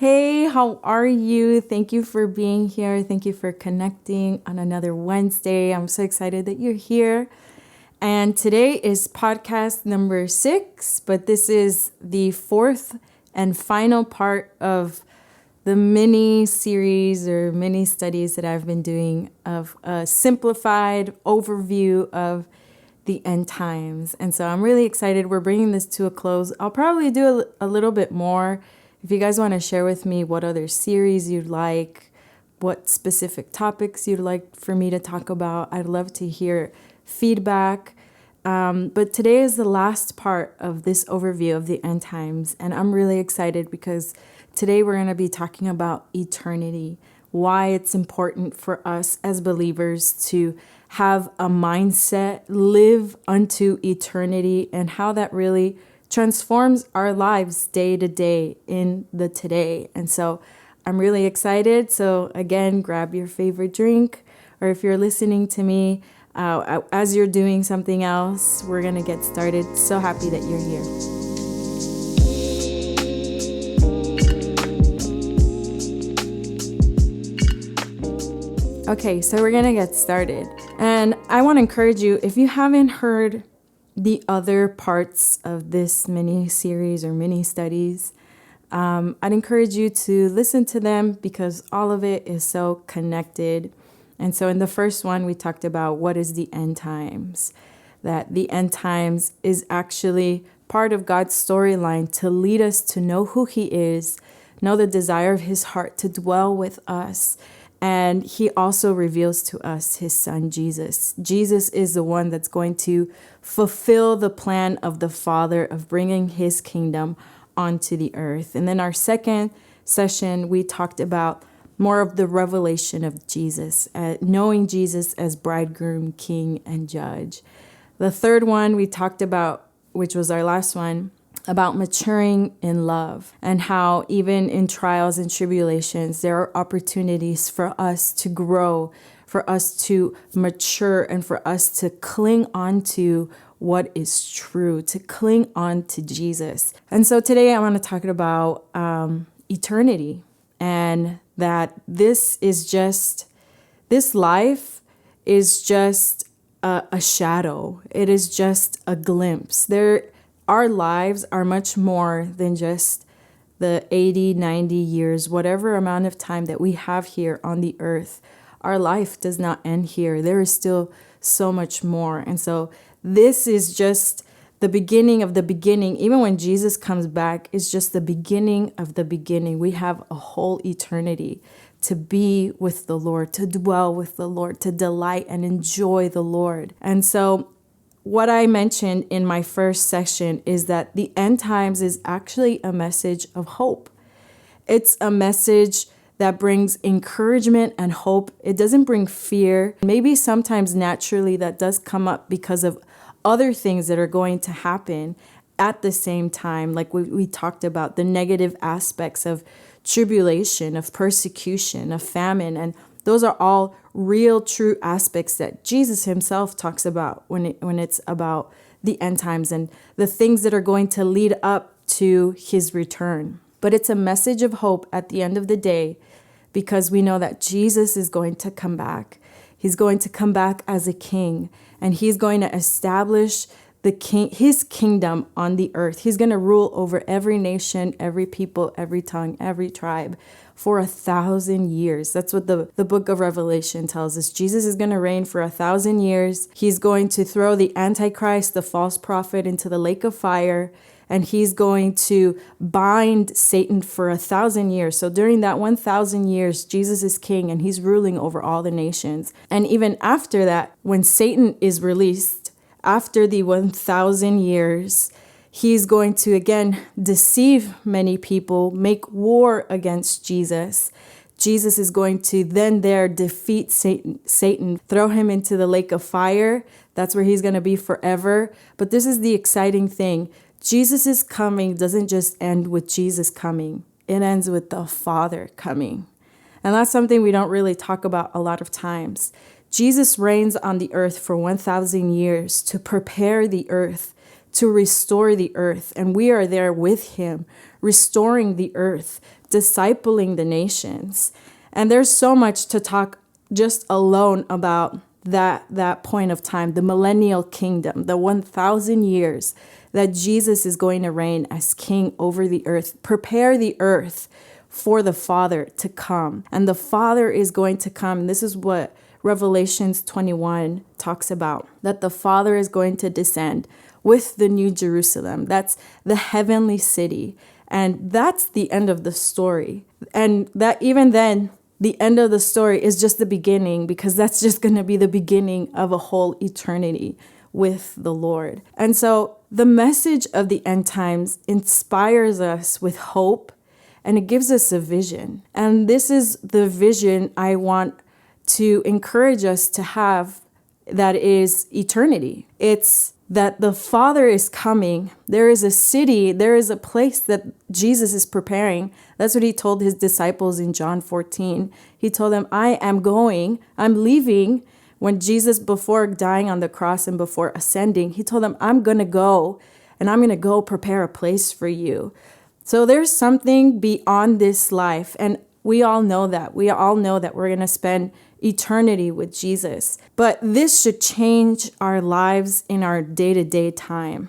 Hey, how are you? Thank you for being here. Thank you for connecting on another Wednesday. I'm so excited that you're here. And today is podcast number 6, but this is the fourth and final part of the mini series or mini studies that I've been doing of a simplified overview of the end times. And so I'm really excited. We're bringing this to a close. I'll probably do a little bit more. If you guys want to share with me what other series you'd like, what specific topics you'd like for me to talk about, I'd love to hear feedback. But today is the last part of this overview of the end times. And I'm really excited because today we're going to be talking about eternity, why it's important for us as believers to have a mindset, live unto eternity, and how that really transforms our lives day to day in the today. And so I'm really excited. So again, grab your favorite drink, or if you're listening to me as you're doing something else, we're going to get started. So happy that you're here. Okay, so we're going to get started. And I want to encourage you, if you haven't heard the other parts of this mini series or mini studies, I'd encourage you to listen to them because all of it is so connected. And so in the first one, we talked about what is the end times, that the end times is actually part of God's storyline to lead us to know who He is, know the desire of His heart to dwell with us. And He also reveals to us His Son, Jesus. Jesus is the one that's going to fulfill the plan of the Father of bringing His kingdom onto the earth. And then our second session, we talked about more of the revelation of Jesus, knowing Jesus as bridegroom, king, and judge. The third one we talked about, which was our last one, about maturing in love and how even in trials and tribulations, there are opportunities for us to grow, for us to mature, and for us to cling on to what is true, to cling on to Jesus. And so today I want to talk about eternity, and that this life is just a shadow. It is just a glimpse. Our lives are much more than just the 80, 90 years, whatever amount of time that we have here on the earth. Our life does not end here. There is still so much more. And so this is just the beginning of the beginning. Even when Jesus comes back, it's just the beginning of the beginning. We have a whole eternity to be with the Lord, to dwell with the Lord, to delight and enjoy the Lord. And so what I mentioned in my first session is that the end times is actually a message of hope. It's a message that brings encouragement and hope. It doesn't bring fear. Maybe sometimes naturally that does come up because of other things that are going to happen at the same time. Like we talked about the negative aspects of tribulation, of persecution, of famine, and those are all real, true aspects that Jesus Himself talks about when it's about the end times and the things that are going to lead up to His return. But it's a message of hope at the end of the day because we know that Jesus is going to come back. He's going to come back as a king, and He's going to establish His kingdom on the earth. He's going to rule over every nation, every people, every tongue, every tribe for 1,000 years. That's what the book of Revelation tells us. Jesus is going to reign for 1,000 years. He's going to throw the Antichrist, the false prophet, into the lake of fire, and He's going to bind Satan for 1,000 years. So during that 1,000 years, Jesus is king and He's ruling over all the nations. And even after that, when Satan is released, after the 1,000 years, he's going to again deceive many people, make war against Jesus. Jesus is going to then defeat Satan, throw him into the lake of fire. That's where he's going to be forever. But this is the exciting thing. Jesus' coming doesn't just end with Jesus coming. It ends with the Father coming. And that's something we don't really talk about a lot of times. Jesus reigns on the earth for 1,000 years to prepare the earth, to restore the earth. And we are there with Him, restoring the earth, discipling the nations. And there's so much to talk just alone about that point of time, the millennial kingdom, the 1,000 years that Jesus is going to reign as king over the earth, prepare the earth for the Father to come. And the Father is going to come. This is what Revelations 21 talks about, that the Father is going to descend with the New Jerusalem. That's the heavenly city. And that's the end of the story. And that even then, the end of the story is just the beginning, because that's just going to be the beginning of a whole eternity with the Lord. And so the message of the end times inspires us with hope, and it gives us a vision. And this is the vision I want to encourage us to have, that is eternity. It's that the Father is coming. There is a city, there is a place that Jesus is preparing. That's what he told his disciples in John 14. He told them, I'm leaving. When Jesus, before dying on the cross and before ascending, he told them, I'm going to go, and I'm going to go prepare a place for you. So there's something beyond this life. And we all know that. We all know that we're going to spend eternity with Jesus. But this should change our lives in our day-to-day time.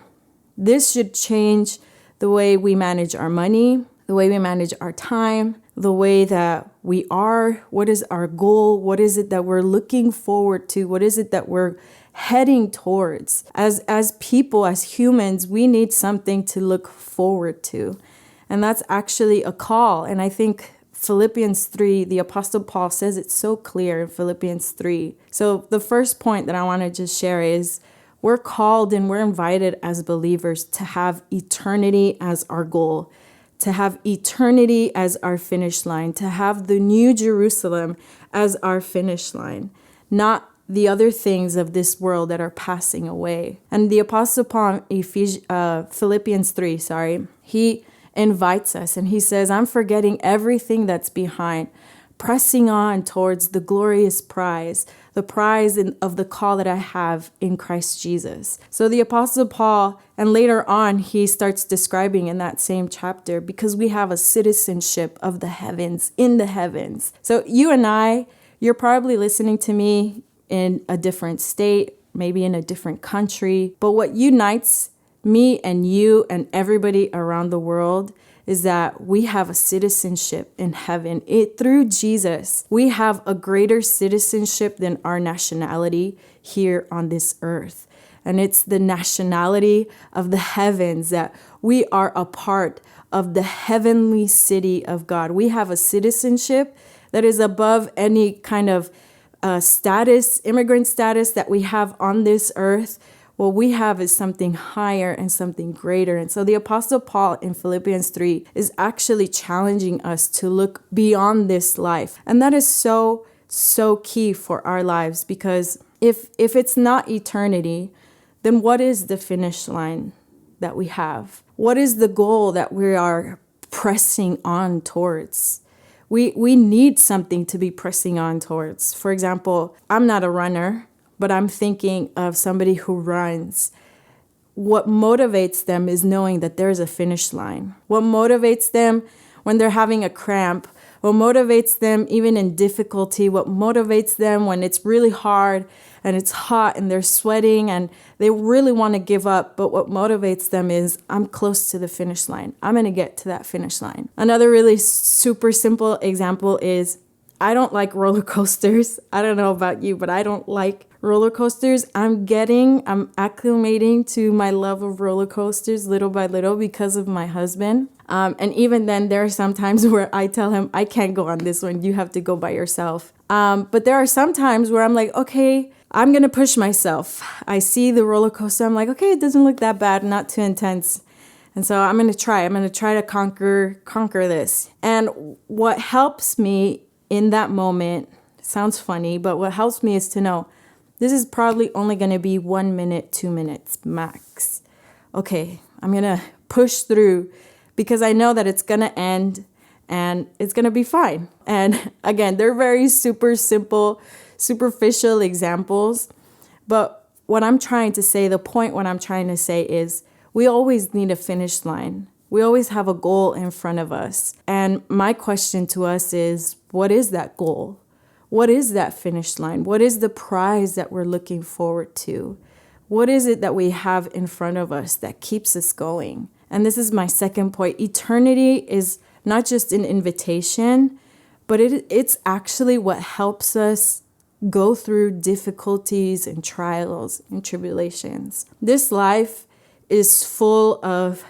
This should change the way we manage our money, the way we manage our time, the way that we are. What is our goal? What is it that we're looking forward to? What is it that we're heading towards? As people, as humans, we need something to look forward to. And that's actually a call. And I think Philippians 3, the Apostle Paul says it so clear in Philippians 3. So the first point that I want to just share is we're called and we're invited as believers to have eternity as our goal, to have eternity as our finish line, to have the New Jerusalem as our finish line, not the other things of this world that are passing away. And the Apostle Paul in Philippians 3, he invites us and he says, I'm forgetting everything that's behind, pressing on towards the glorious prize, the prize of the call that I have in Christ Jesus. So the Apostle Paul, and later on, he starts describing in that same chapter, because we have a citizenship of the heavens, in the heavens. So you and I, you're probably listening to me in a different state, maybe in a different country, but what unites me and you and everybody around the world is that we have a citizenship in heaven. Through Jesus, we have a greater citizenship than our nationality here on this earth. And it's the nationality of the heavens, that we are a part of the heavenly city of God. We have a citizenship that is above any kind of status, immigrant status that we have on this earth. What we have is something higher and something greater. And so the Apostle Paul in Philippians 3 is actually challenging us to look beyond this life. And that is so, so key for our lives, because if it's not eternity, then what is the finish line that we have? What is the goal that we are pressing on towards? We need something to be pressing on towards. For example, I'm not a runner, but I'm thinking of somebody who runs. What motivates them is knowing that there's a finish line. What motivates them when they're having a cramp? What motivates them even in difficulty? What motivates them when it's really hard and it's hot and they're sweating and they really want to give up? But what motivates them is, I'm close to the finish line. I'm going to get to that finish line. Another really super simple example is, I don't like roller coasters. I don't know about you, but I don't like roller coasters. I'm acclimating to my love of roller coasters little by little because of my husband. And even then, there are some times where I tell him, I can't go on this one. You have to go by yourself. But there are some times where I'm like, okay, I'm going to push myself. I see the roller coaster. I'm like, okay, it doesn't look that bad, not too intense. And so I'm going to try to conquer this. And what helps me in that moment, sounds funny, but what helps me is to know this is probably only going to be 1 minute, 2 minutes max. Okay, I'm going to push through because I know that it's going to end and it's going to be fine. And again, they're very super simple, superficial examples. But what I'm trying to say, the point what I'm trying to say is we always need a finish line. We always have a goal in front of us. And my question to us is, what is that goal? What is that finish line? What is the prize that we're looking forward to? What is it that we have in front of us that keeps us going? And this is my second point. Eternity is not just an invitation, but it's actually what helps us go through difficulties and trials and tribulations. This life is full of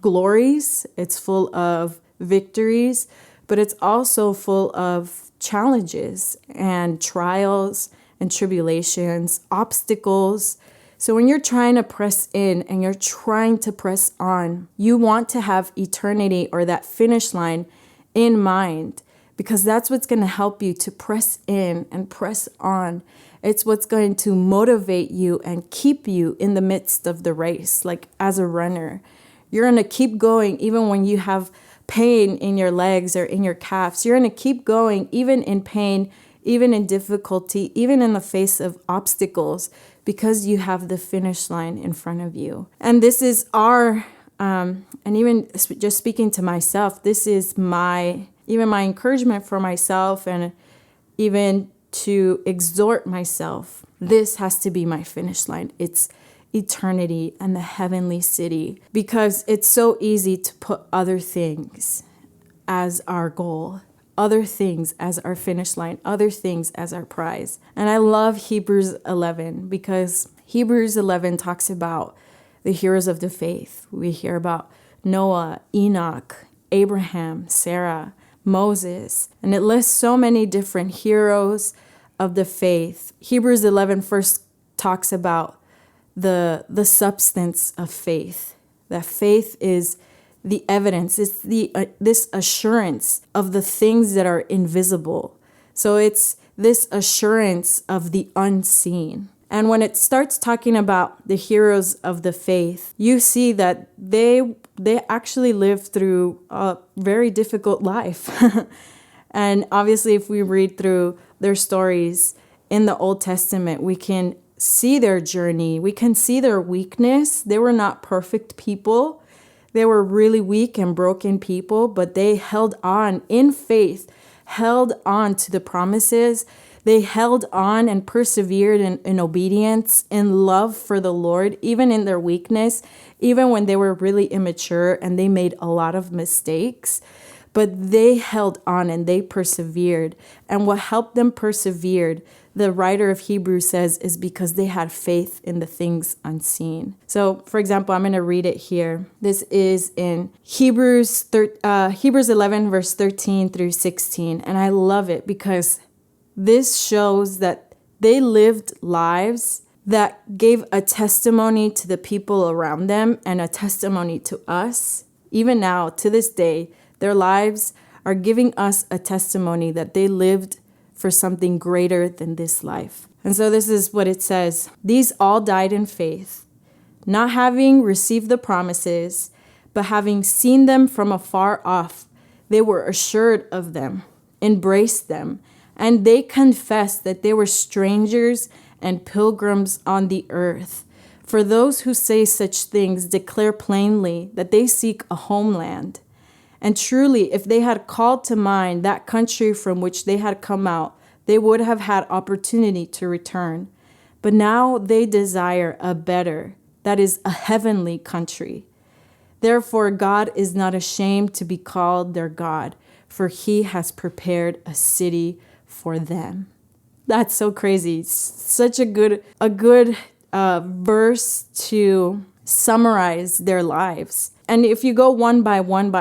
glories, it's full of victories, but it's also full of challenges and trials and tribulations, obstacles. So when you're trying to press in and you're trying to press on, you want to have eternity or that finish line in mind, because that's what's going to help you to press in and press on. It's what's going to motivate you and keep you in the midst of the race. Like as a runner, you're going to keep going even when you have pain in your legs or in your calves. You're going to keep going even in pain, even in difficulty, even in the face of obstacles, because you have the finish line in front of you. And this is our, and even just speaking to myself, this is my encouragement for myself, and even to exhort myself. This has to be my finish line. It's eternity and the heavenly city, because it's so easy to put other things as our goal, other things as our finish line, other things as our prize. And I love Hebrews 11, because Hebrews 11 talks about the heroes of the faith. We hear about Noah, Enoch, Abraham, Sarah, Moses, and it lists so many different heroes of the faith. Hebrews 11 first talks about the substance of faith. That faith is the evidence, it's this assurance of the things that are invisible. So it's this assurance of the unseen. And when it starts talking about the heroes of the faith, you see that they actually lived through a very difficult life. And obviously, if we read through their stories in the Old Testament, we can see their journey. We can see their weakness. They were not perfect people. They were really weak and broken people, but they held on in faith, held on to the promises. They held on and persevered in obedience, in love for the Lord, even in their weakness, even when they were really immature and they made a lot of mistakes. But they held on and they persevered. And what helped them persevere, the writer of Hebrews says, is because they had faith in the things unseen. So, for example, I'm going to read it here. This is in Hebrews 11, verse 13 through 16. And I love it because this shows that they lived lives that gave a testimony to the people around them and a testimony to us. Even now, to this day, their lives are giving us a testimony that they lived for something greater than this life. And so this is what it says. These all died in faith, not having received the promises, but having seen them from afar off. They were assured of them, embraced them, and they confessed that they were strangers and pilgrims on the earth. For those who say such things declare plainly that they seek a homeland. And truly, if they had called to mind that country from which they had come out, they would have had opportunity to return. But now they desire a better, that is, a heavenly country. Therefore, God is not ashamed to be called their God, for he has prepared a city for them. That's so crazy. Such a good verse to summarize their lives. And if you go one by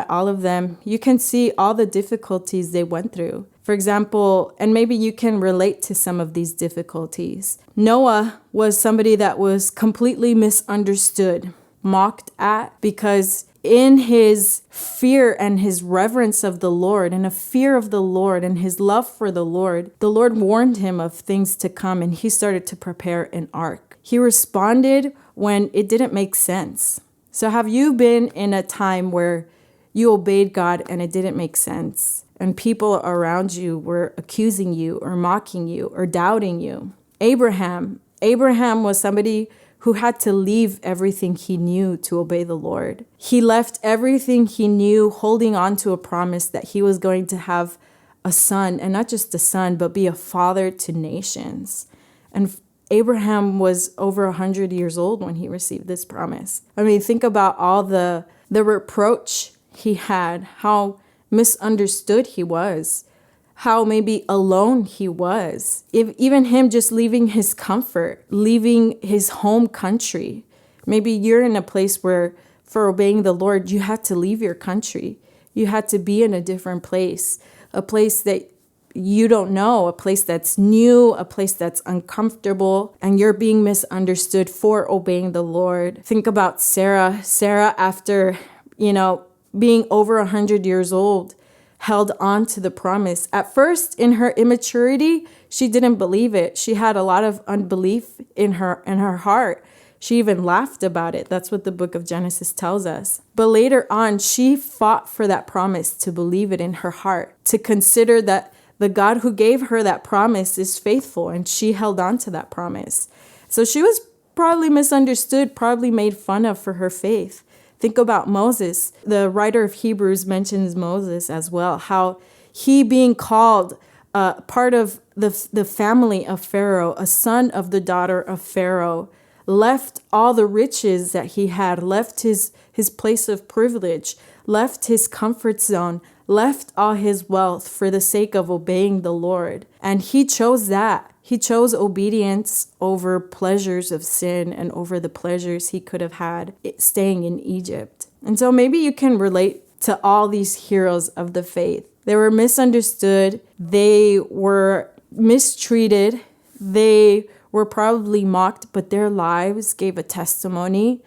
all of them, you can see all the difficulties they went through. For example, and maybe you can relate to some of these difficulties. Noah was somebody that was completely misunderstood, mocked at, because in his fear and his reverence of the Lord and a fear of the Lord and his love for the Lord warned him of things to come, and he started to prepare an ark. He responded when it didn't make sense. So have you been in a time where you obeyed God and it didn't make sense, and people around you were accusing you or mocking you or doubting you? Abraham was somebody who had to leave everything he knew to obey the Lord. He left everything he knew, holding on to a promise that he was going to have a son, and not just a son, but be a father to nations. And Abraham was over 100 years old when he received this promise. I mean, think about all the reproach he had, how misunderstood he was, how maybe alone he was. Even him just leaving his comfort, leaving his home country. Maybe you're in a place where for obeying the Lord, you had to leave your country. You had to be in a different place, a place that you don't know, a place that's new, a place that's uncomfortable, and you're being misunderstood for obeying the Lord. Think about Sarah. Sarah, after, being over 100 years old, held on to the promise. At first, in her immaturity, she didn't believe it. She had a lot of unbelief in her heart. She even laughed about it. That's what the book of Genesis tells us. But later on, she fought for that promise to believe it in her heart, to consider that the God who gave her that promise is faithful, and she held on to that promise. So she was probably misunderstood, probably made fun of for her faith. Think about Moses. The writer of Hebrews mentions Moses as well, how he being called part of the family of Pharaoh, a son of the daughter of Pharaoh, left all the riches that he had, left his place of privilege, left his comfort zone, left all his wealth for the sake of obeying the Lord. And he chose that. He chose obedience over pleasures of sin and over the pleasures he could have had staying in Egypt. And so maybe you can relate to all these heroes of the faith. They were misunderstood. They were mistreated. They were probably mocked, but their lives gave a testimony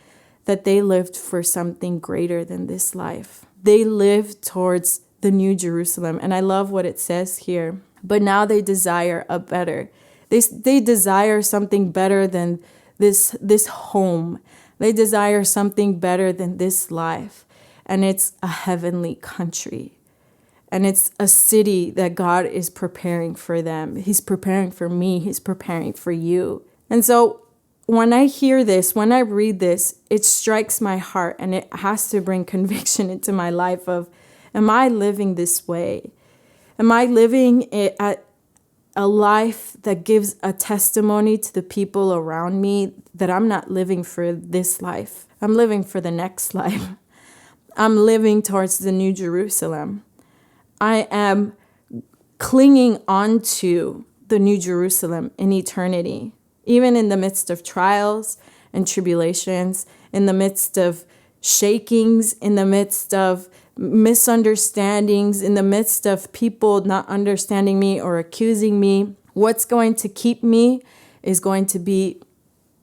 that they lived for something greater than this life. They lived towards the New Jerusalem. And I love what it says here. But now they desire a better. They desire something better than this home. They desire something better than this life. And it's a heavenly country. And it's a city that God is preparing for them. He's preparing for me. He's preparing for you. And so when I hear this, when I read this, it strikes my heart, and it has to bring conviction into my life of, am I living this way? Am I living at a life that gives a testimony to the people around me that I'm not living for this life? I'm living for the next life. I'm living towards the New Jerusalem. I am clinging onto the New Jerusalem in eternity, even in the midst of trials and tribulations, in the midst of shakings, in the midst of misunderstandings, in the midst of people not understanding me or accusing me. What's going to keep me is going to be,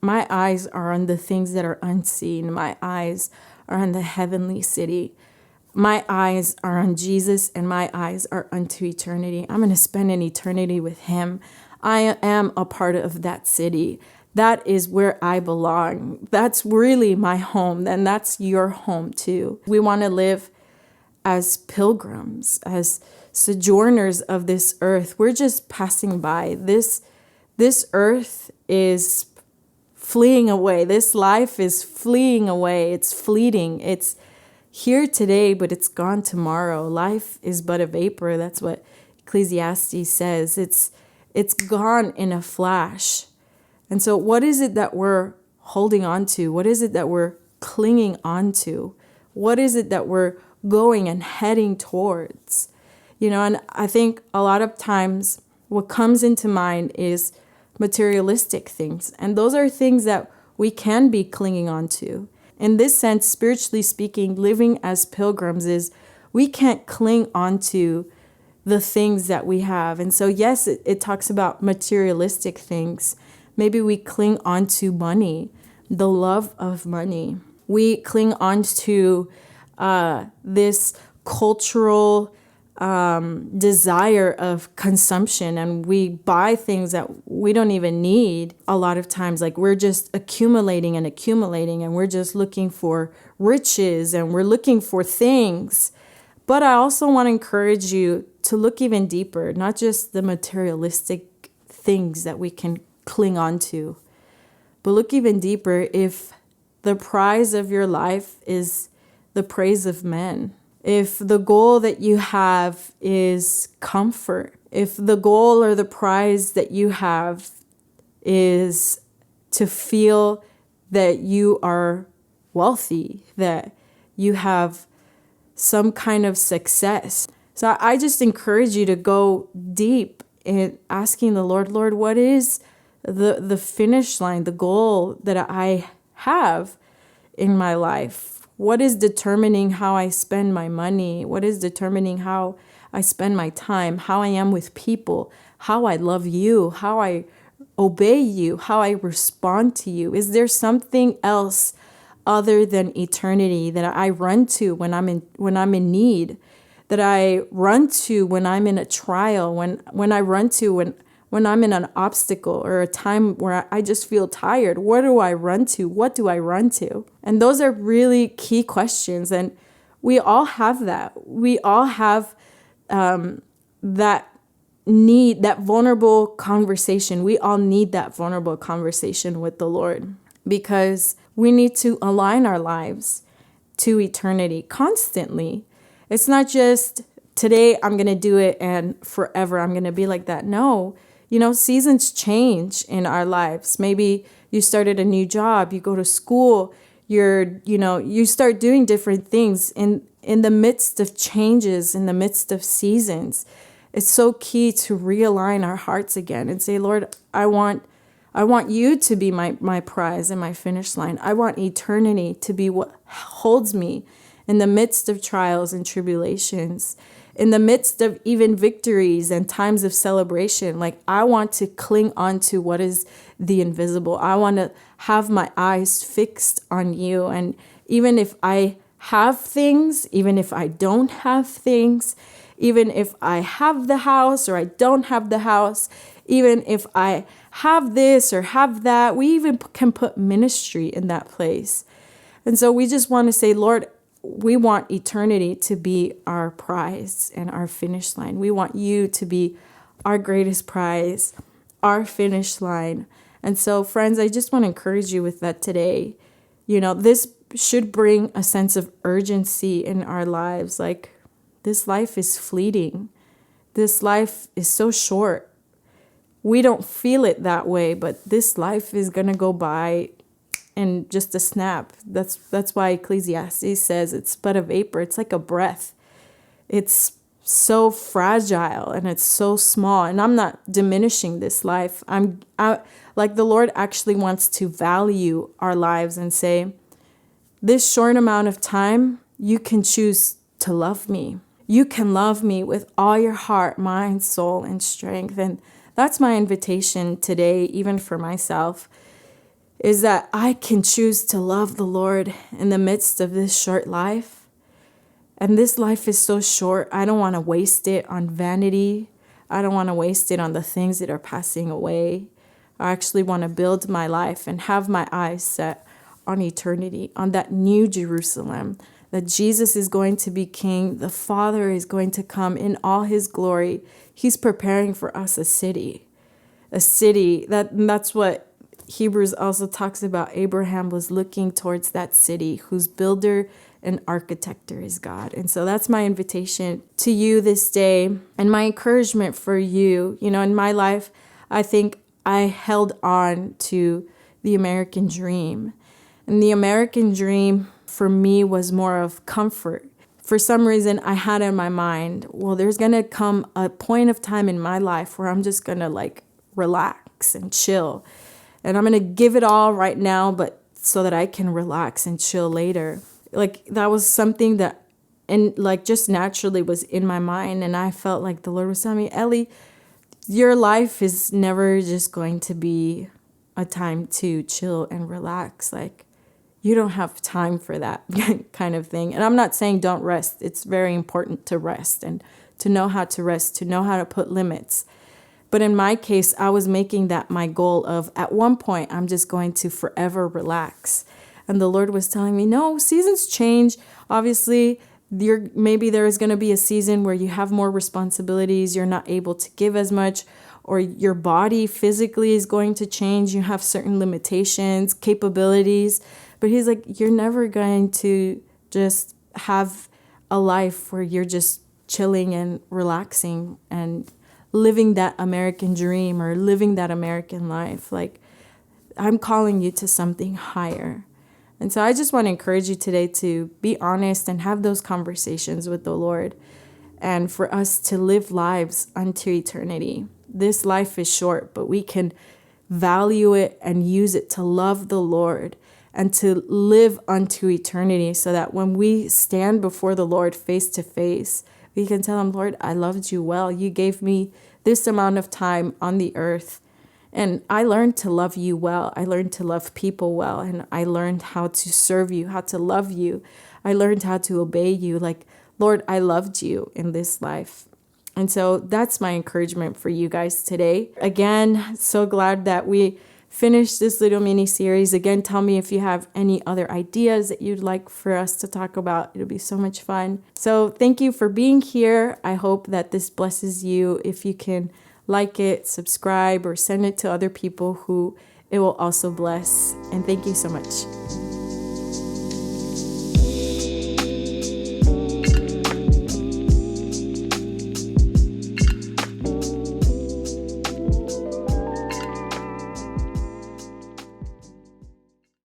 my eyes are on the things that are unseen. My eyes are on the heavenly city. My eyes are on Jesus, and my eyes are unto eternity. I'm going to spend an eternity with him. I am a part of that city. That is where I belong. That's really my home, and that's your home too. We want to live as pilgrims, as sojourners of this earth. We're just passing by. This earth is fleeing away. This life is fleeing away. It's fleeting. It's here today, but it's gone tomorrow. Life is but a vapor. That's what Ecclesiastes says. It's gone in a flash. And so what is it that we're holding on to? What is it that we're clinging on to? What is it that we're going and heading towards? And I think a lot of times what comes into mind is materialistic things. And those are things that we can be clinging on to. In this sense, spiritually speaking, living as pilgrims is we can't cling on to the things that we have. And so, yes, it talks about materialistic things. Maybe we cling on to money, the love of money. We cling on to this cultural desire of consumption, and we buy things that we don't even need a lot of times. Like, we're just accumulating, and we're just looking for riches, and we're looking for things. But I also want to encourage you to look even deeper, not just the materialistic things that we can cling on to, But look even deeper. If the prize of your life is the praise of men, if the goal that you have is comfort, if the goal or the prize that you have is to feel that you are wealthy, that you have some kind of success. So I just encourage you to go deep in asking the Lord, Lord, what is the finish line, the goal that I have in my life? What is determining how I spend my money? What is determining how I spend my time, how I am with people, how I love you, how I obey you, how I respond to you? Is there something else other than eternity that I run to when I'm in need, that I run to when I'm in a trial, when I run to when I'm in an obstacle or a time where I just feel tired? Where do I run to? What do I run to? And those are really key questions. And we all have that. We all have that need, that vulnerable conversation. We all need that vulnerable conversation with the Lord, because we need to align our lives to eternity constantly. It's not just today I'm going to do it and forever I'm going to be like that. No, seasons change in our lives. Maybe you started a new job, you go to school, you start doing different things in the midst of changes, in the midst of seasons. It's so key to realign our hearts again and say, Lord, I want you to be my prize and my finish line. I want eternity to be what holds me in the midst of trials and tribulations, in the midst of even victories and times of celebration. Like, I want to cling on to what is the invisible. I want to have my eyes fixed on you. And even if I have things, even if I don't have things, even if I have the house or I don't have the house, even if I have this or have that, we even can put ministry in that place. And so we just want to say, Lord, we want eternity to be our prize and our finish line. We want you to be our greatest prize, our finish line. And so, friends, I just want to encourage you with that today. This should bring a sense of urgency in our lives. Like, this life is fleeting. This life is so short. We don't feel it that way, but this life is going to go by in just a snap. That's why Ecclesiastes says it's but a vapor. It's like a breath. It's so fragile and it's so small. And I'm not diminishing this life. Like, the Lord actually wants to value our lives and say, this short amount of time, you can choose to love me. You can love me with all your heart, mind, soul, and strength. And that's my invitation today, even for myself, is that I can choose to love the Lord in the midst of this short life. And this life is so short. I don't want to waste it on vanity. I don't want to waste it on the things that are passing away. I actually want to build my life and have my eyes set on eternity, on that new Jerusalem, that Jesus is going to be king. The Father is going to come in all his glory. He's preparing for us a city that's what Hebrews also talks about. Abraham was looking towards that city whose builder and architector is God. And so that's my invitation to you this day, and my encouragement for you. In my life, I think I held on to the American dream. And the American dream for me was more of comfort. For some reason, I had in my mind, well, there's going to come a point of time in my life where I'm just going to relax and chill. And I'm going to give it all right now, but so that I can relax and chill later. That was something that, just naturally was in my mind. And I felt like the Lord was telling me, Ellie, your life is never just going to be a time to chill and relax. You don't have time for that kind of thing. And I'm not saying don't rest. It's very important to rest and to know how to rest, to know how to put limits. But in my case, I was making that my goal of, at one point, I'm just going to forever relax. And the Lord was telling me, no, seasons change. Obviously, maybe there is going to be a season where you have more responsibilities, you're not able to give as much, or your body physically is going to change. You have certain limitations, capabilities. But he's like, you're never going to just have a life where you're just chilling and relaxing and living that American dream or living that American life. Like, I'm calling you to something higher. And so I just want to encourage you today to be honest and have those conversations with the Lord, and for us to live lives unto eternity. This life is short, but we can value it and use it to love the Lord and to live unto eternity, so that when we stand before the Lord face to face, we can tell him, Lord, I loved you well. You gave me this amount of time on the earth, and I learned to love you well. I learned to love people well, and I learned how to serve you, how to love you. I learned how to obey you. Like, Lord, I loved you in this life. And so that's my encouragement for you guys today. Again, so glad that we finished this little mini series. Again, tell me if you have any other ideas that you'd like for us to talk about. It'll be so much fun. So thank you for being here. I hope that this blesses you. If you can like it, subscribe, or send it to other people who it will also bless. And thank you so much.